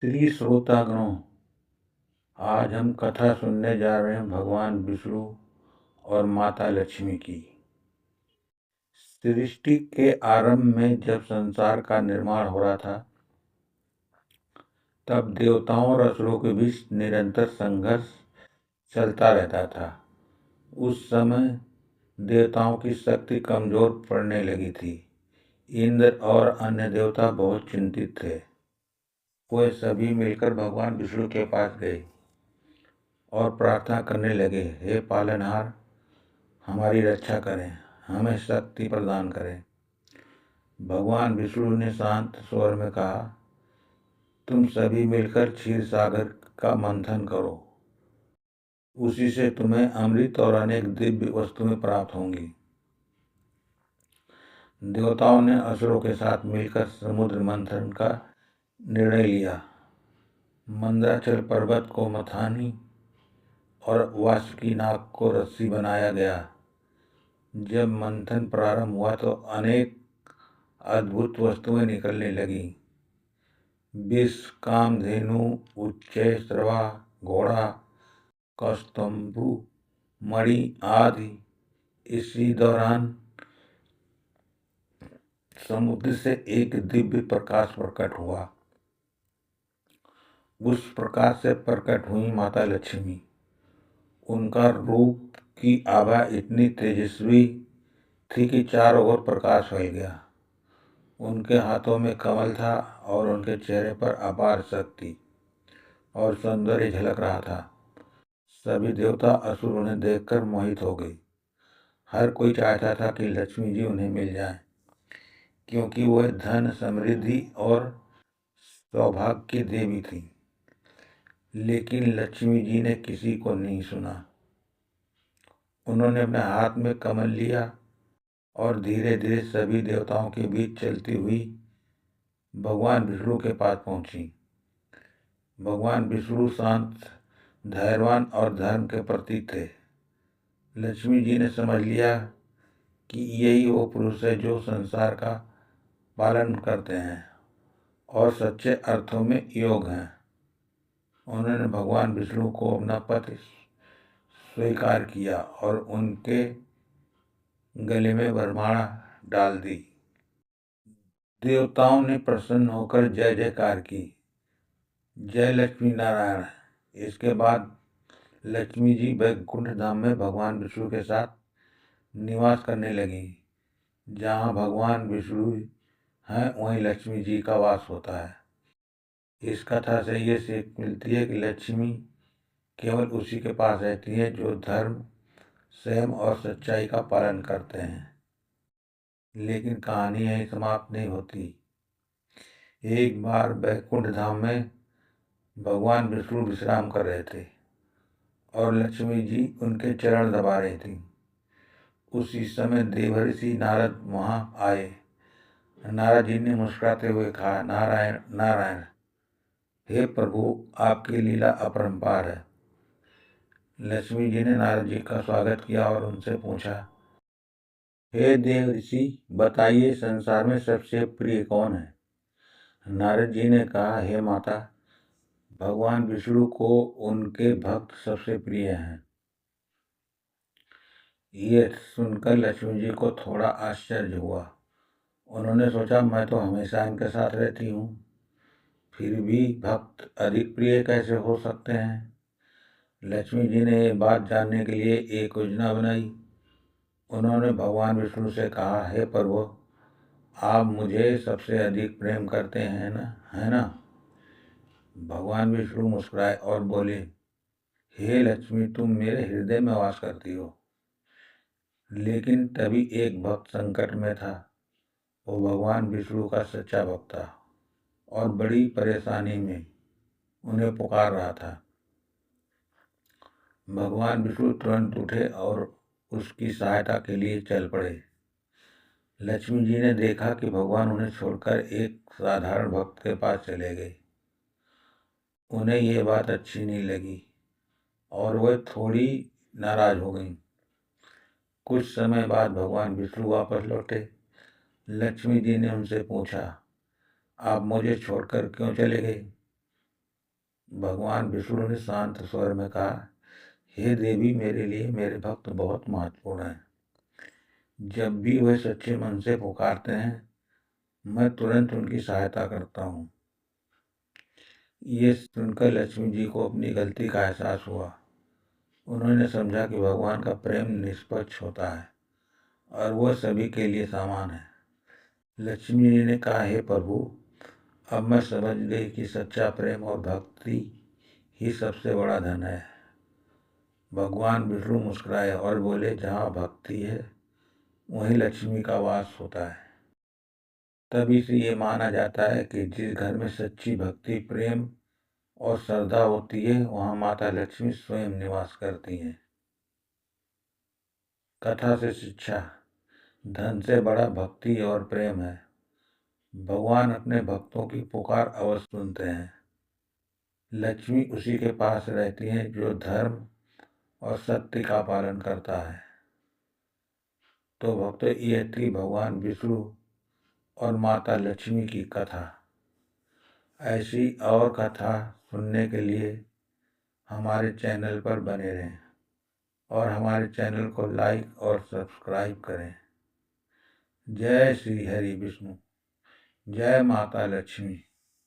प्रिय श्रोतागणों, आज हम कथा सुनने जा रहे हैं भगवान विष्णु और माता लक्ष्मी की। सृष्टि के आरंभ में जब संसार का निर्माण हो रहा था, तब देवताओं और असुरों के बीच निरंतर संघर्ष चलता रहता था। उस समय देवताओं की शक्ति कमजोर पड़ने लगी थी। इंद्र और अन्य देवता बहुत चिंतित थे। वे सभी मिलकर भगवान विष्णु के पास गए और प्रार्थना करने लगे, हे पालनहार, हमारी रक्षा करें, हमें शक्ति प्रदान करें। भगवान विष्णु ने शांत स्वर में कहा, तुम सभी मिलकर क्षीर सागर का मंथन करो, उसी से तुम्हें अमृत और अनेक दिव्य वस्तुएं प्राप्त होंगी। देवताओं ने असुरों के साथ मिलकर समुद्र मंथन का निर्णय लिया। मंदराचल पर्वत को मथानी और वासुकी नाग को रस्सी बनाया गया। जब मंथन प्रारंभ हुआ तो अनेक अद्भुत वस्तुएं निकलने लगीं। विष, कामधेनु, उच्चैःश्रवा, घोड़ा, कौस्तुभ, मणि आदि। इसी दौरान समुद्र से एक दिव्य प्रकाश प्रकट हुआ। उस प्रकाश से प्रकट हुई माता लक्ष्मी। उनका रूप की आभा इतनी तेजस्वी थी कि चारों ओर प्रकाश फैल गया। उनके हाथों में कमल था और उनके चेहरे पर अपार शक्ति और सौंदर्य झलक रहा था। सभी देवता असुर उन्हें देखकर मोहित हो गए। हर कोई चाहता था कि लक्ष्मी जी उन्हें मिल जाए, क्योंकि वह धन, समृद्धि और सौभाग्य की देवी थी। लेकिन लक्ष्मी जी ने किसी को नहीं सुना। उन्होंने अपने हाथ में कमल लिया और धीरे धीरे सभी देवताओं के बीच चलती हुई भगवान विष्णु के पास पहुंची। भगवान विष्णु शांत, धैर्यवान और धर्म के प्रतीक थे। लक्ष्मी जी ने समझ लिया कि यही वो पुरुष है जो संसार का पालन करते हैं और सच्चे अर्थों में योग हैं। उन्होंने भगवान विष्णु को अपना पति स्वीकार किया और उनके गले में वरमाला डाल दी। देवताओं ने प्रसन्न होकर जय जयकार की, जय लक्ष्मी नारायण। इसके बाद लक्ष्मी जी वैकुंठ धाम में भगवान विष्णु के साथ निवास करने लगी। जहाँ भगवान विष्णु हैं, वहीं लक्ष्मी जी का वास होता है। इस कथा से ये सीख मिलती है कि लक्ष्मी केवल उसी के पास रहती है जो धर्म, संयम और सच्चाई का पालन करते हैं। लेकिन कहानी यहीं समाप्त नहीं होती। एक बार वैकुंठ धाम में भगवान विष्णु विश्राम कर रहे थे और लक्ष्मी जी उनके चरण दबा रही थी। उसी समय देवर्षि नारद वहां आए। नारद जी ने मुस्कुराते हुए कहा, नारायण नारायण, हे प्रभु, आपकी लीला अपरंपार है। लक्ष्मी जी ने नारद जी का स्वागत किया और उनसे पूछा, हे देवर्षि, बताइए संसार में सबसे प्रिय कौन है? नारद जी ने कहा, हे माता, भगवान विष्णु को उनके भक्त सबसे प्रिय हैं। ये सुनकर लक्ष्मी जी को थोड़ा आश्चर्य हुआ। उन्होंने सोचा, मैं तो हमेशा इनके साथ रहती हूँ, फिर भी भक्त अधिक प्रिय कैसे हो सकते हैं? लक्ष्मी जी ने ये बात जानने के लिए एक योजना बनाई। उन्होंने भगवान विष्णु से कहा, हे प्रभु, आप मुझे सबसे अधिक प्रेम करते हैं ना, है ना? भगवान विष्णु मुस्कुराए और बोले, हे लक्ष्मी, तुम मेरे हृदय में वास करती हो। लेकिन तभी एक भक्त संकट में था। वो भगवान विष्णु का सच्चा भक्त था और बड़ी परेशानी में उन्हें पुकार रहा था। भगवान विष्णु तुरंत उठे और उसकी सहायता के लिए चल पड़े। लक्ष्मी जी ने देखा कि भगवान उन्हें छोड़कर एक साधारण भक्त के पास चले गए। उन्हें यह बात अच्छी नहीं लगी और वह थोड़ी नाराज हो गई। कुछ समय बाद भगवान विष्णु वापस लौटे। लक्ष्मी जी ने उनसे पूछा, आप मुझे छोड़कर क्यों चले गए? भगवान विष्णु ने शांत स्वर में कहा, हे देवी, मेरे लिए मेरे भक्त बहुत महत्वपूर्ण हैं। जब भी वे सच्चे मन से पुकारते हैं, मैं तुरंत उनकी सहायता करता हूँ। ये सुनकर लक्ष्मी जी को अपनी गलती का एहसास हुआ। उन्होंने समझा कि भगवान का प्रेम निष्पक्ष होता है और वह सभी के लिए समान है। लक्ष्मी जी ने कहा, हे प्रभु, अब मैं समझ गई कि सच्चा प्रेम और भक्ति ही सबसे बड़ा धन है। भगवान विष्णु मुस्कुराए और बोले, जहाँ भक्ति है वहीं लक्ष्मी का वास होता है। तभी से ये माना जाता है कि जिस घर में सच्ची भक्ति, प्रेम और श्रद्धा होती है, वहाँ माता लक्ष्मी स्वयं निवास करती हैं। कथा से शिक्षा: धन से बड़ा भक्ति और प्रेम है। भगवान अपने भक्तों की पुकार अवश्य सुनते हैं। लक्ष्मी उसी के पास रहती हैं जो धर्म और सत्य का पालन करता है। तो भक्तों, ये थी भगवान विष्णु और माता लक्ष्मी की कथा। ऐसी और कथा सुनने के लिए हमारे चैनल पर बने रहें और हमारे चैनल को लाइक और सब्सक्राइब करें। जय श्री हरि विष्णु, जय माता लक्ष्मी।